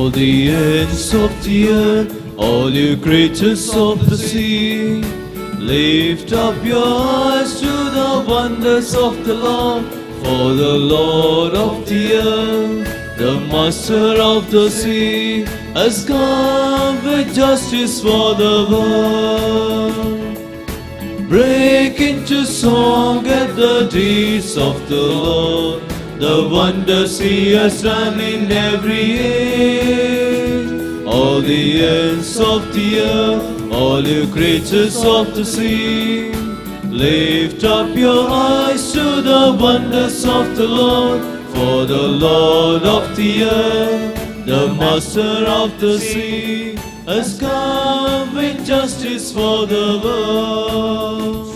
all the ends of the earth, all you creatures of the sea. Lift up your eyes to the wonders of the Lord, for the Lord of the earth, the Master of the sea, has come with justice for the world. Break into song at the deeds of the Lord, the wonders He has done in every age. All the ends of the earth, all you creatures of the sea, lift up your eyes to the wonders of the Lord, for the Lord of the earth, the Master of the sea, has come with justice for the world.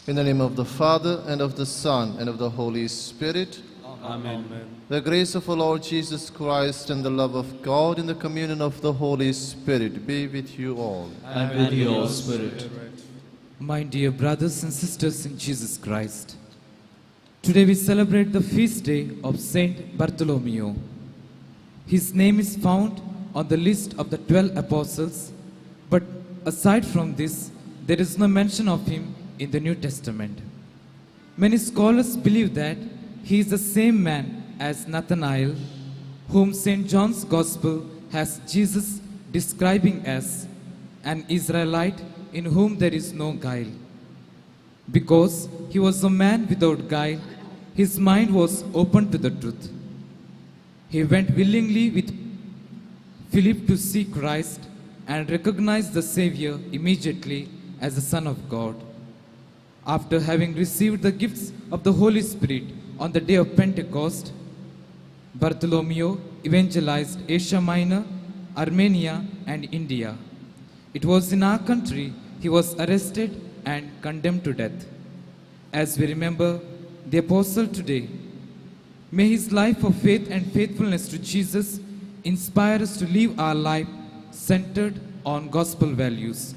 In the name of the Father, and of the Son, and of the Holy Spirit. Amen. The grace of our Lord Jesus Christ and the love of God and the communion of the Holy Spirit be with you all. And with your spirit. My dear brothers and sisters in Jesus Christ, today we celebrate the feast day of Saint Bartholomew. His name is found on the list of the 12 apostles, but aside from this, there is no mention of him in the New Testament. Many scholars believe that he is the same man as Nathanael, whom St. John's Gospel has Jesus describing as an Israelite in whom there is no guile. Because he was a man without guile, his mind was open to the truth. He went willingly with Philip to see Christ and recognized the Savior immediately as the Son of God. After having received the gifts of the Holy Spirit on the day of Pentecost, Bartholomew evangelized Asia Minor, Armenia, and India. It was in our country he was arrested and condemned to death. As we remember the apostle today, may his life of faith and faithfulness to Jesus inspire us to live our life centered on gospel values.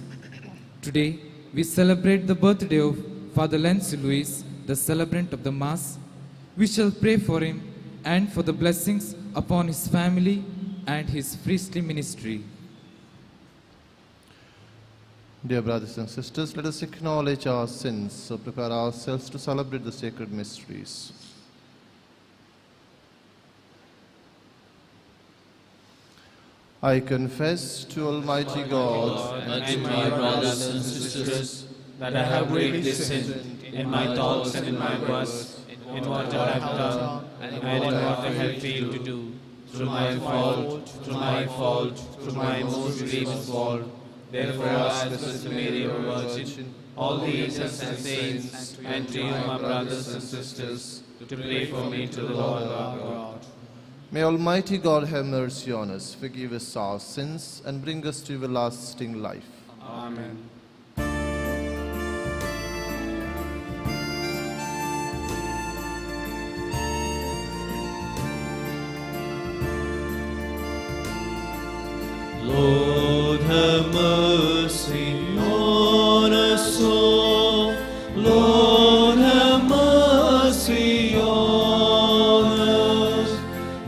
Today, we celebrate the birthday of Father Lancy, the celebrant of the Mass. We shall pray for him and for the blessings upon his family and his priestly ministry. Dear brothers and sisters, let us acknowledge our sins, so prepare ourselves to celebrate the sacred mysteries. I confess to Almighty God and to my brothers and sisters that I have greatly sinned in my thoughts and in my words, in what I have done and in what I have failed to do, through my fault, through my most grievous fault. Therefore, I ask Sister Mary, O Virgin, all the angels and saints, and to you, my brothers and sisters, to pray for me to the Lord our God. May Almighty God have mercy on us, forgive us our sins, and bring us to everlasting life. Amen. Lord, have mercy on us all. Lord, have mercy on us.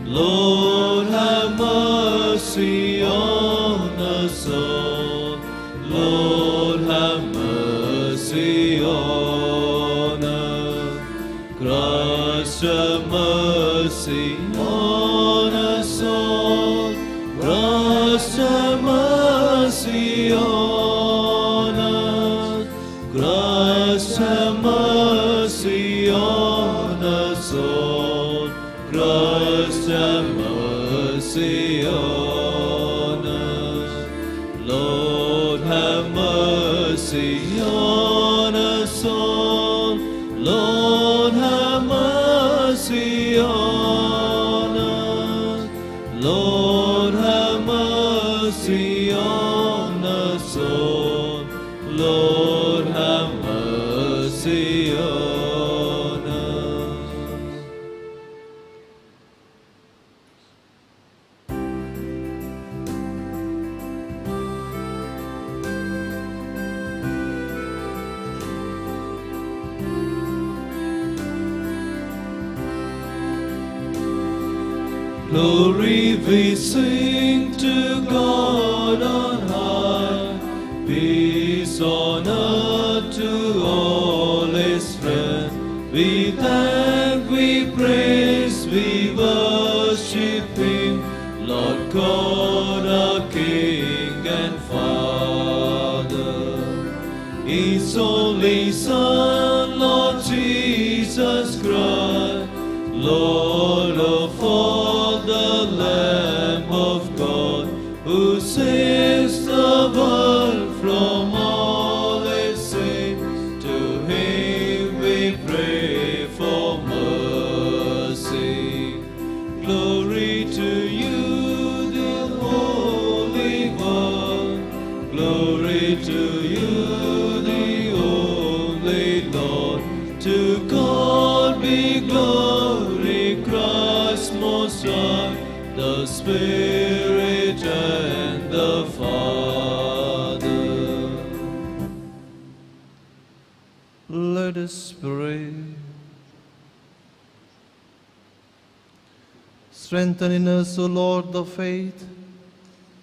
Lord, have mercy on us all. Lord, have mercy on us. Christ, have mercy on us all. Christ, have mercy on us. Christ, have mercy on us all. Christ, have mercy on us. Lord, have mercy on us all. Lord, have mercy on us. Lord, have mercy on us all. Lord, have mercy on us. Glory we sing to God on high. Peace on earth to all His friends. We thank, we praise, we worship Him, Lord God, our King and Father. His only Son, Lord Jesus Christ, Lord of all, the Lamb of God, who saves the world from all its sins. To Him we pray for mercy. Glory to You, the Holy One. Glory to You, the only Lord. To God be glory, Christ Most High, the Spirit and the Father. Let us pray. Strengthen in us, O Lord, the faith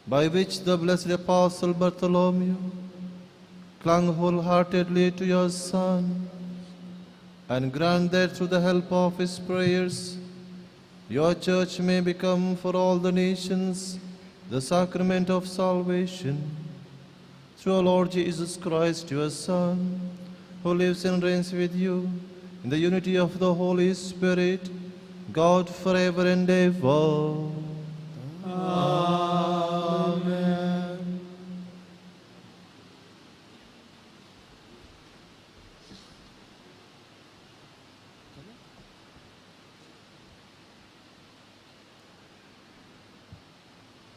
by which the blessed Apostle Bartholomew clung wholeheartedly to Your Son, and grant that through the help of his prayers, Your church may become for all the nations the sacrament of salvation. Through our Lord Jesus Christ, Your Son, who lives and reigns with You in the unity of the Holy Spirit, God forever and ever. Amen.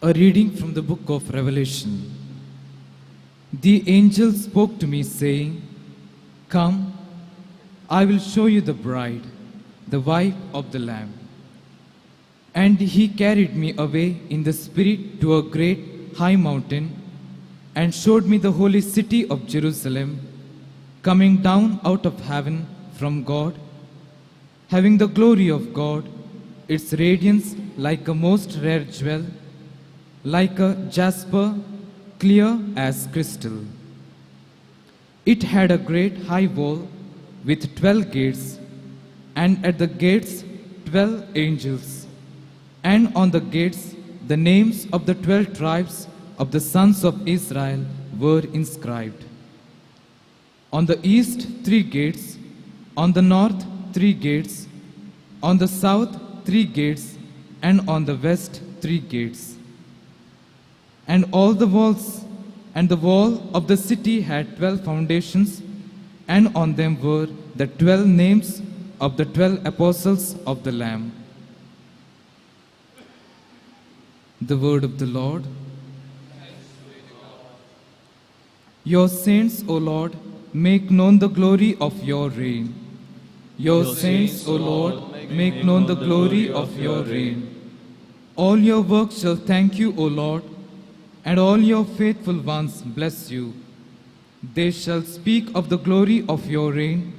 A reading from the book of Revelation. The angel spoke to me, saying, Come, I will show you the bride, the wife of the Lamb. And he carried me away in the Spirit to a great high mountain, and showed me the holy city of Jerusalem, coming down out of heaven from God, having the glory of God, its radiance like a most rare jewel, like a jasper, clear as crystal. It had a great high wall with 12 gates, and at the gates 12 angels, and on the gates the names of the 12 tribes of the sons of Israel were inscribed. On the east 3 gates, on the north 3 gates, on the south 3 gates, and on the west 3 gates. And all the walls and the wall of the city had 12 foundations, and on them were the 12 names of the 12 apostles of the Lamb. The word of the Lord. Your saints, O Lord, make known the glory of Your reign. Your saints, O Lord, make known the glory of Your reign. All Your works shall thank You, O Lord, and all Your faithful ones bless You. They shall speak of the glory of Your reign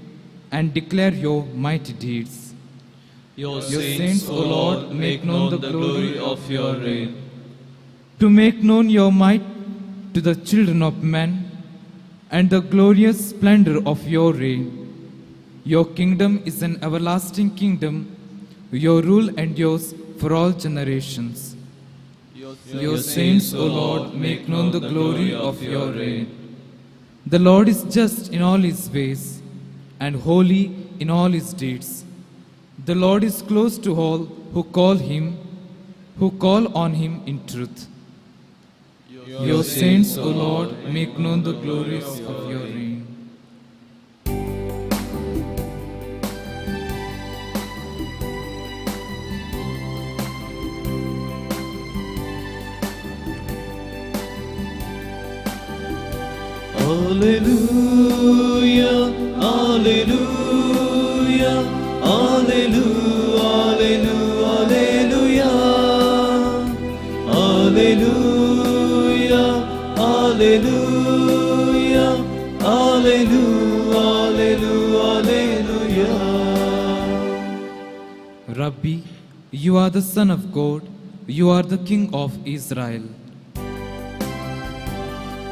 and declare Your mighty deeds. Your saints, O Lord, make known the glory of Your reign. To make known Your might to the children of men, and the glorious splendor of Your reign. Your kingdom is an everlasting kingdom. Your rule endures for all generations. Your saints, O Lord, make known the glory of Your reign. The Lord is just in all His ways, and holy in all His deeds. The Lord is close to all who call on Him in truth. Your saints, O Lord, make known the glories of Your reign. Alleluia, alleluia, alleluia, alleluia, alleluia, alleluia, alleluia, alleluia. Rabbi, You are the Son of God. you are the King of Israel.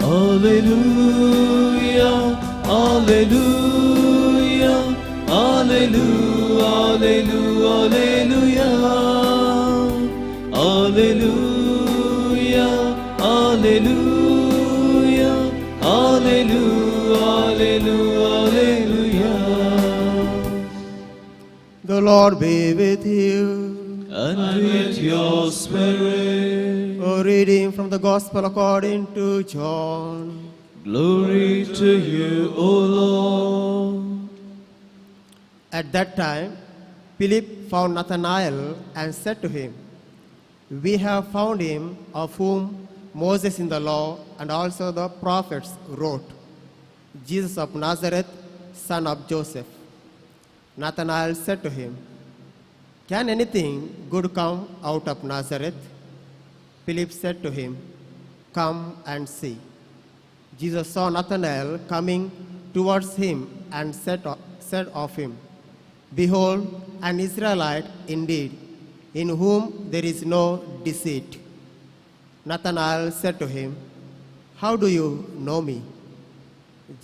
Alleluia, Alleluia, Alleluia, Alleluia, Alleluia, Alleluia, Alleluia, Alleluia, Alleluia. The Lord be with you. And with your spirit. A reading from the Gospel according to John. Glory to you, O Lord. At that time, Philip found Nathanael and said to him, "We have found him of whom Moses in the law and also the prophets wrote, Jesus of Nazareth, son of Joseph." Nathanael said to him, "Can anything good come out of Nazareth?" Philip said to him, "Come and see." Jesus saw Nathanael coming towards him and said of him, "Behold, an Israelite indeed, in whom there is no deceit." Nathanael said to him, "How do you know me?"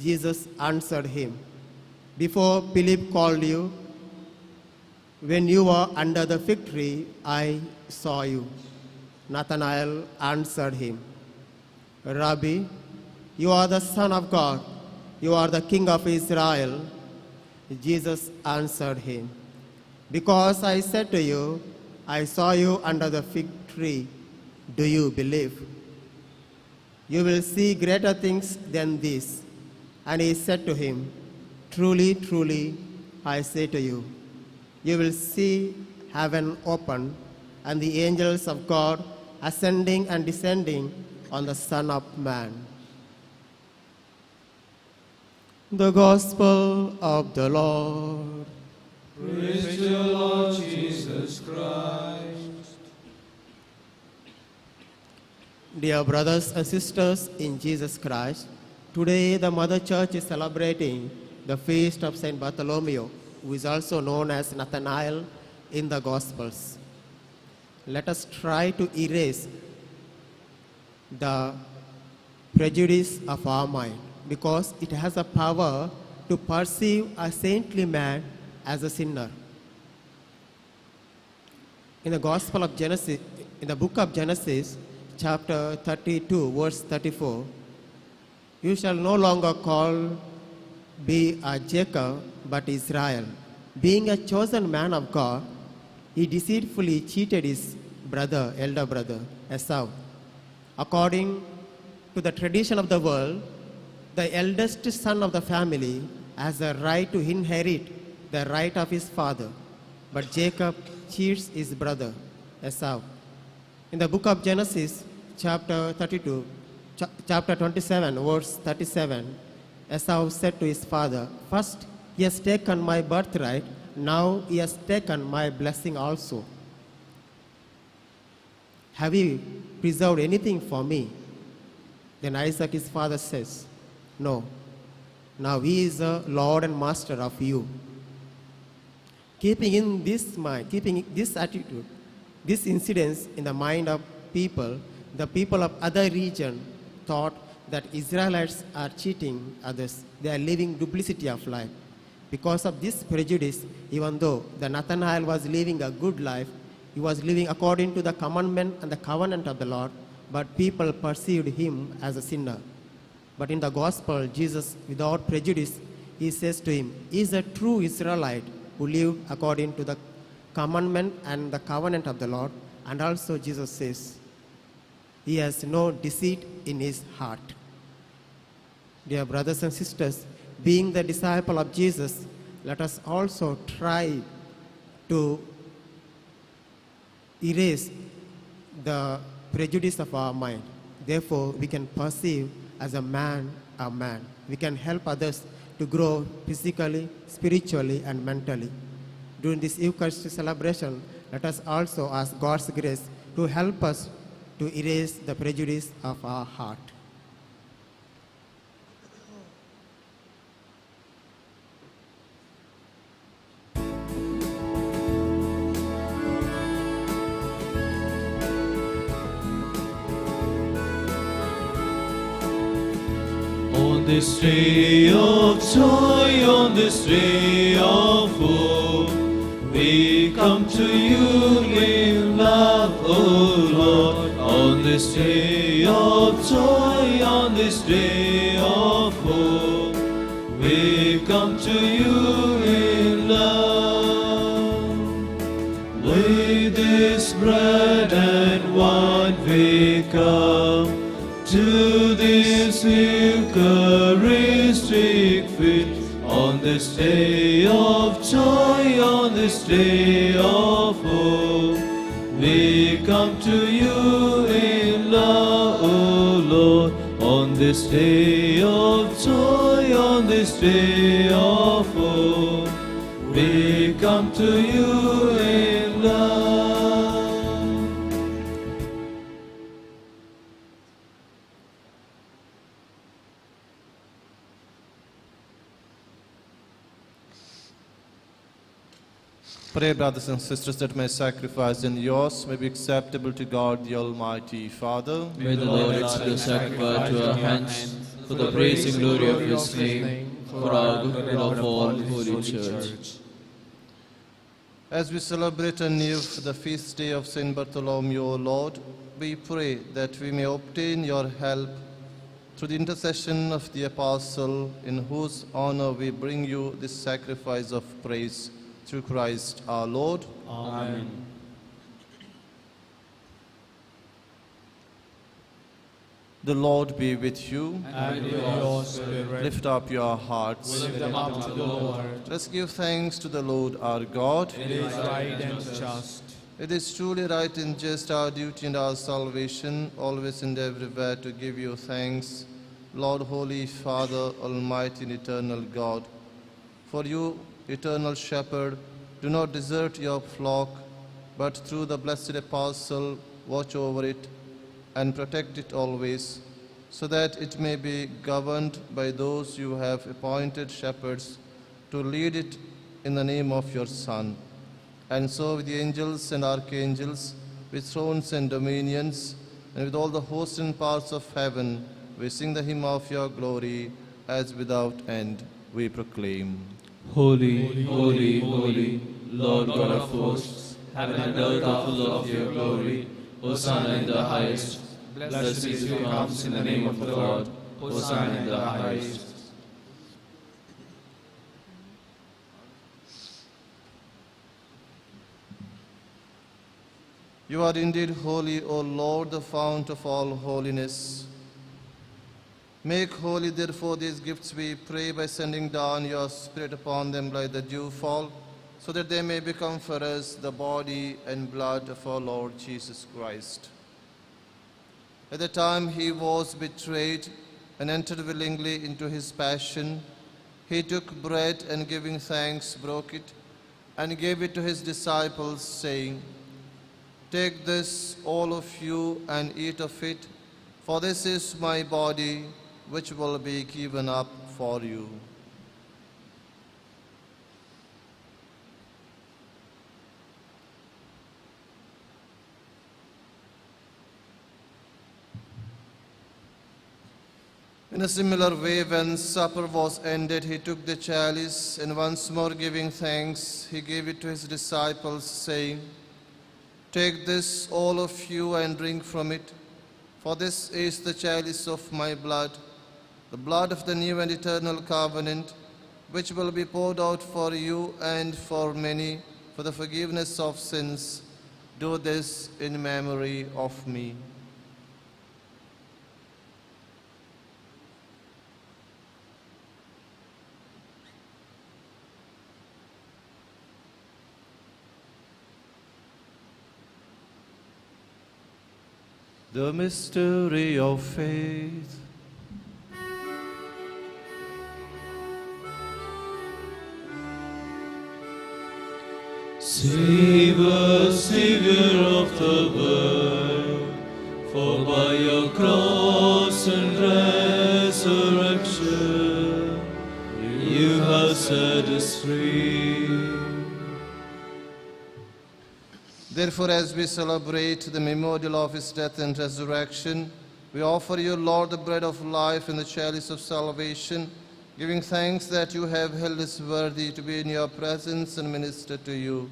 Jesus answered him, "Before Philip called you, when you were under the fig tree, I saw you." Nathanael answered him, "Rabbi, you are the Son of God. You are the King of Israel." Jesus answered him, "Because I said to you, I saw you under the fig tree, do you believe? You will see greater things than this." And he said to him, "Truly, truly, I say to you, you will see heaven open and the angels of God ascending and descending on the Son of Man." The Gospel of the Lord. Praise to you, Lord Jesus Christ. Dear brothers and sisters in Jesus Christ, today the Mother Church is celebrating the feast of Saint Bartholomew, who is also known as Nathanael in the Gospels. Let us try to erase the prejudice of our mind, because it has a power to perceive a saintly man as a sinner. In the Gospel of Genesis, in the book of Genesis, chapter 32, verse 34, "You shall no longer be a Jacob, but Israel. Being a chosen man of God, he deceitfully cheated his elder brother, Esau. According to the tradition of the world, the eldest son of the family has a right to inherit the right of his father, but Jacob cheats his brother, Esau." In the book of Genesis, chapter 27, verse 37, Esau said to his father, "First, he has taken my birthright, now he has taken my blessing also. Have you preserved anything for me?" Then Isaac, his father, says, "No. Now he is the Lord and Master of you." Keeping this attitude, this incidence in the mind of people, the people of other region thought that Israelites are cheating others. They are living duplicity of life. Because of this prejudice, even though the Nathanael was living a good life, he was living according to the commandment and the covenant of the Lord, but people perceived him as a sinner. But in the Gospel, Jesus, without prejudice, he says to him, "He is a true Israelite who lived according to the commandment and the covenant of the Lord." And also Jesus says, "He has no deceit in his heart." Dear brothers and sisters, being the disciple of Jesus, let us also try to erase the prejudice of our mind. Therefore, we can perceive as a man. We can help others to grow physically, spiritually, and mentally. During this Eucharistic celebration, let us also ask God's grace to help us to erase the prejudice of our heart. this day of joy, on this day of hope, we come to you in love, O Lord. On this day of joy, on this day of hope, we come to you in love. With this bread and wine we come to this Eucharistic feast. On this day of joy, on this day of hope, we come to you in love, O Lord. On this day of joy, on this day of hope, we come to you in love. Pray, brothers and sisters, that my sacrifice and yours may be acceptable to God, the Almighty Father. May the Lord accept the sacrifice to our hands for the praise and glory of His name, for our good of all Holy Church. As we celebrate anew the feast day of Saint Bartholomew, O Lord, we pray that we may obtain your help through the intercession of the Apostle, in whose honor we bring you this sacrifice of praise, through Christ our Lord. Amen. The Lord be with you. And with your spirit, Lift up your hearts. lift them up to the Lord. Let's give thanks to the Lord our God. It is right and just. It is truly right and just, our duty and our salvation, always and everywhere to give you thanks, Lord, Holy Father, Almighty and eternal God. For you, eternal Shepherd, do not desert your flock, but through the blessed Apostle watch over it and protect it always, so that it may be governed by those you have appointed shepherds to lead it in the name of your Son. And so with the angels and archangels, with thrones and dominions, and with all the hosts and powers of heaven, we sing the hymn of your glory, as without end we proclaim. Holy, holy, holy, Lord God of hosts, heaven and earth are full of your glory. Hosanna in the highest. Blessed is who comes in the name of the Lord. Hosanna in the highest. You are indeed holy, O Lord, the fount of all holiness. Make holy, therefore, these gifts, we pray, by sending down your Spirit upon them like the dewfall, so that they may become for us the body and blood of our Lord Jesus Christ. At the time he was betrayed and entered willingly into his passion, he took bread and, giving thanks, broke it and gave it to his disciples, saying, "Take this, all of you, and eat of it, for this is my body, which will be given up for you." In a similar way, when supper was ended, he took the chalice, and once more giving thanks, he gave it to his disciples, saying, "Take this, all of you, and drink from it, for this is the chalice of my blood, the blood of the new and eternal covenant, which will be poured out for you and for many for the forgiveness of sins. Do this in memory of me." The mystery of faith. Save us, Savior of the world, for by your cross and resurrection you have set us free. Therefore, as we celebrate the memorial of his death and resurrection, We offer you, Lord, the bread of life and the chalice of salvation, giving thanks that you have held us worthy to be in your presence and minister to you.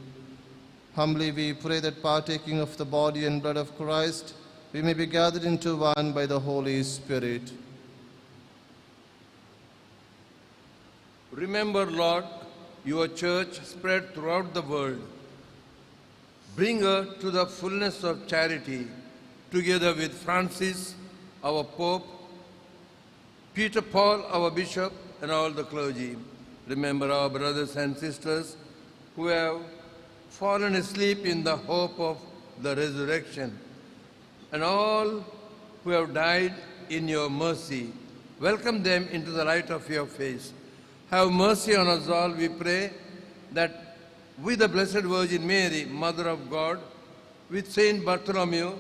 Humbly we pray that partaking of the body and blood of Christ, we may be gathered into one by the Holy Spirit. Remember, Lord, your church spread throughout the world. Bring her to the fullness of charity, together with Francis, our Pope, Peter Paul, our Bishop, and all the clergy. Remember our brothers and sisters who have fallen asleep in the hope of the resurrection, and all who have died in your mercy. Welcome them into the light of your face. Have mercy on us all, we pray, that with the Blessed Virgin Mary, Mother of God, with Saint Bartholomew,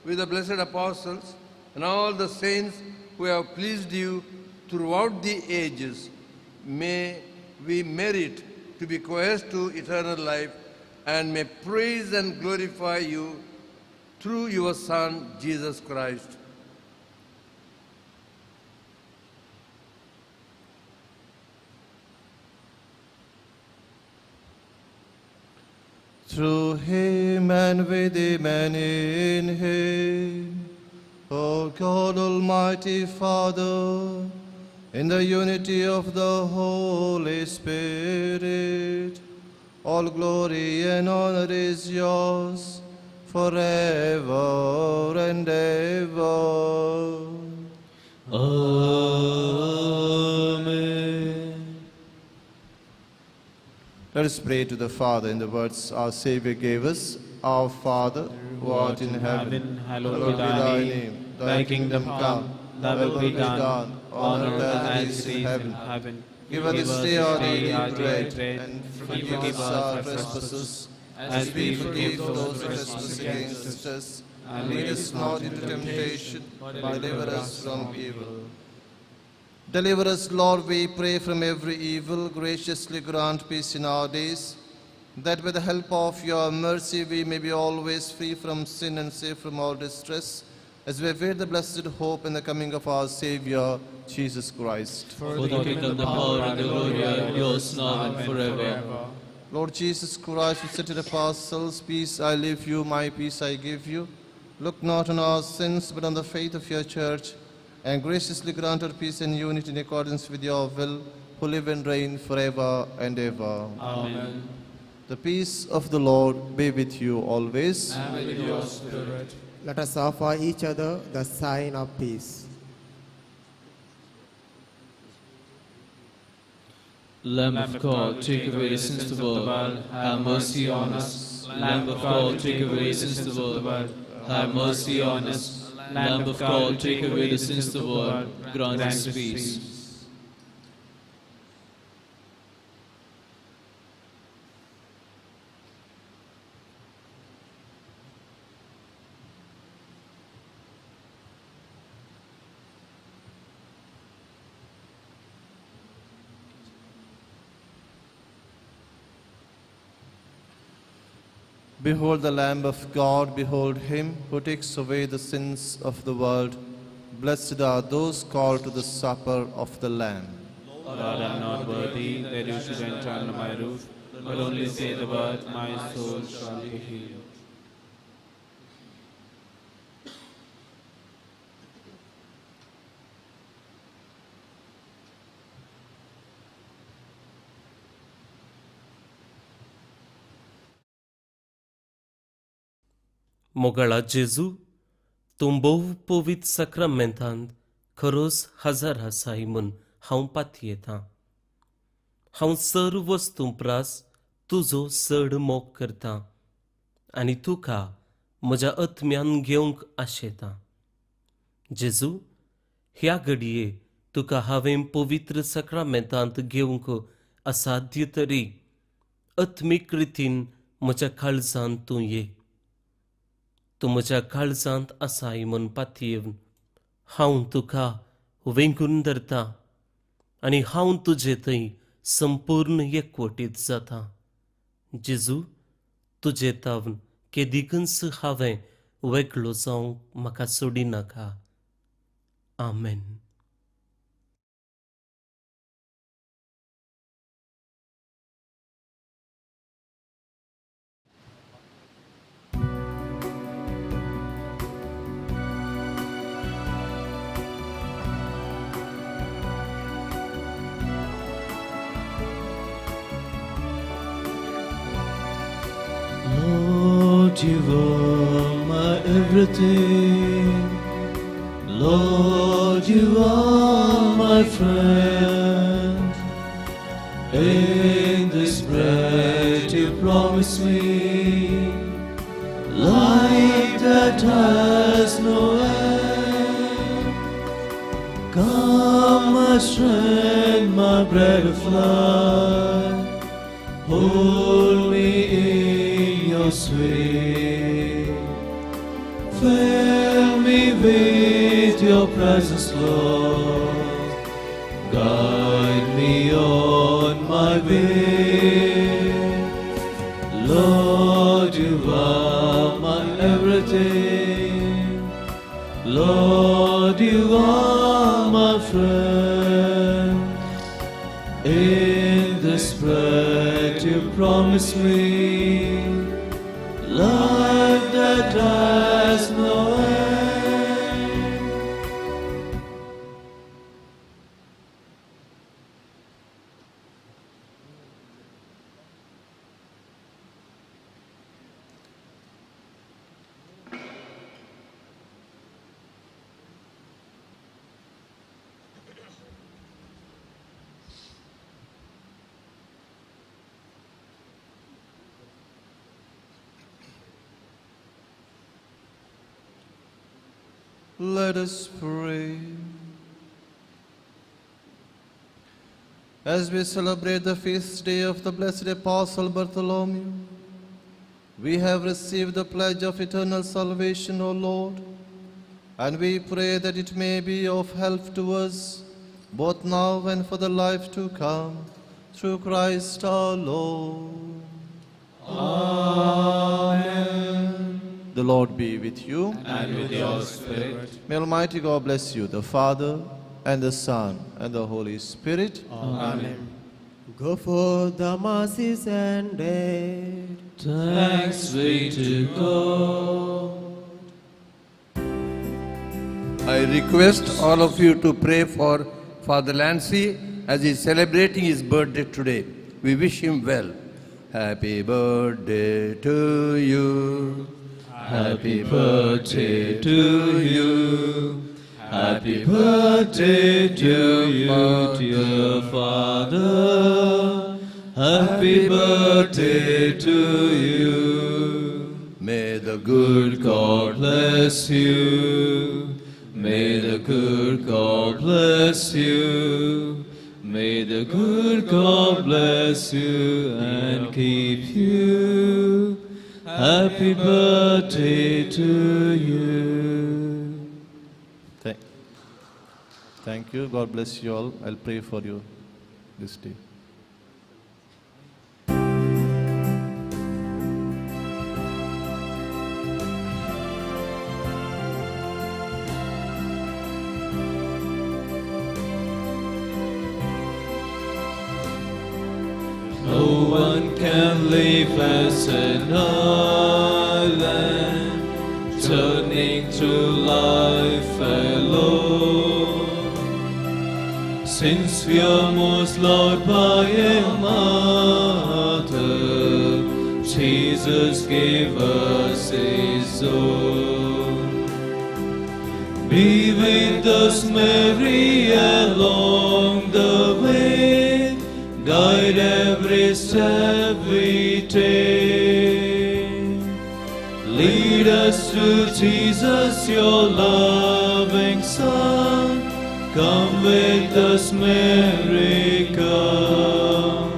with the blessed apostles, and all the saints who have pleased you throughout the ages, may we merit to be co-heirs to eternal life, and may praise and glorify you through your Son, Jesus Christ. Through him and with him and in him, O God Almighty Father, in the unity of the Holy Spirit, all glory and honor is yours forever and ever. Amen. Let us pray to the Father in the words our Savior gave us. Our Father, who art in heaven, hallowed be thy name. Thy kingdom come, thy will be done, on earth as it is in heaven. Give us this day our daily bread, and forgive us our trespasses, as we forgive those who trespass against us. And lead us not into temptation, but deliver us from evil. Deliver us, Lord, we pray, from every evil. Graciously grant peace in our days, that with the help of your mercy we may be always free from sin and safe from all distress, as we await the blessed hope and the coming of our Savior, Jesus Christ. For the kingdom, the power, and the glory are yours now and forever. Lord Jesus Christ, who said to the apostles, peace I leave you, my peace I give you, look not on our sins, but on the faith of your church, and graciously grant her peace and unity in accordance with your will, who live and reign forever and ever. Amen. The peace of the Lord be with you always. And with your spirit. Let us offer each other the sign of peace. Lamb of God, take away the sins of the world, have mercy on us. Lamb of God, take away the sins of the world, have mercy on us. Lamb of God, take away the sins of the world, grant us peace. Behold the Lamb of God, behold him who takes away the sins of the world. Blessed are those called to the supper of the Lamb. Lord, I am not worthy that you should enter under my roof, but only say the word, my soul shall be healed. मोगळा जेजू तूं बहु पवित्र सक्रमेंतांत खरोच हजार आसाय म्हूण हांव पातयेतां. हांव सर्व वस्तू प्रास तुजो चड मोग करतां आनी तुका म्हज्या आत्म्यान घेवंक आशेतां. जेजू, ह्या घडये तुका हांवें पवित्र सक्रमेंतांत घेवंक असाध्य तरी आत्मीक रितीन म्हज्या काळजांत तूं ये. तूं म्हज्या काळजांत आसाय म्हूण पातयेवन हांव तुका वेंगून धरतां आनी हांव तुजे थंय संपूर्ण एकवटीत जातां. जेजू, तुजे तावन केदीकच हांवें वेगळो जावंक म्हाका सोडिनाका. Amen. Lord, you are my everything. Lord, you are my friend. In this bread you promise me life that has no end. Come, my strength, my bread of life, hold me in your sweet. Fill me with your presence, Lord. Guide me on my way. Lord, you are my everything. Lord, you are my friend. In this bread you promise me life that has no end. Let us pray. As we celebrate the feast day of the blessed Apostle Bartholomew, we have received the pledge of eternal salvation, O Lord, and we pray that it may be of help to us, both now and for the life to come, through Christ our Lord. Amen. The Lord be with you. And with your spirit. May Almighty God bless you, the Father, and the Son, and the Holy Spirit. Amen. Go forth, the mass is ended. Thanks be to God. I request all of you to pray for Father Lancy as he is celebrating his birthday today. We wish him well. Happy birthday to you. Happy birthday to you. Happy birthday to you, dear Father. Happy birthday to you. May the Good God bless you. May the good God bless you. May the good God bless you and keep you. Happy birthday to you. Thank you. God bless you all. I'll pray for you this day. No one can live as an island, turning to life alone. Since we are most loved by a mother, Jesus gave us His own. Be with us, Mary, along the way. Guide every step we take. Lead us to Jesus, your loving Son. Come with us, Mary, come.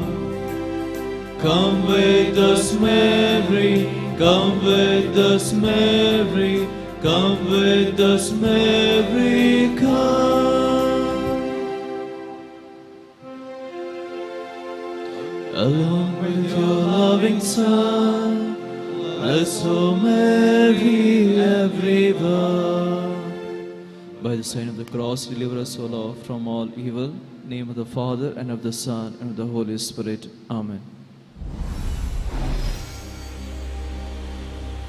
Come with us, Mary. Come with us, Mary. Come with us, Mary, come. Along with your loving Son, bless, O Mary, everyone. By the sign of the cross, deliver us, O Lord, from all evil. In the name of the Father, and of the Son, and of the Holy Spirit. Amen.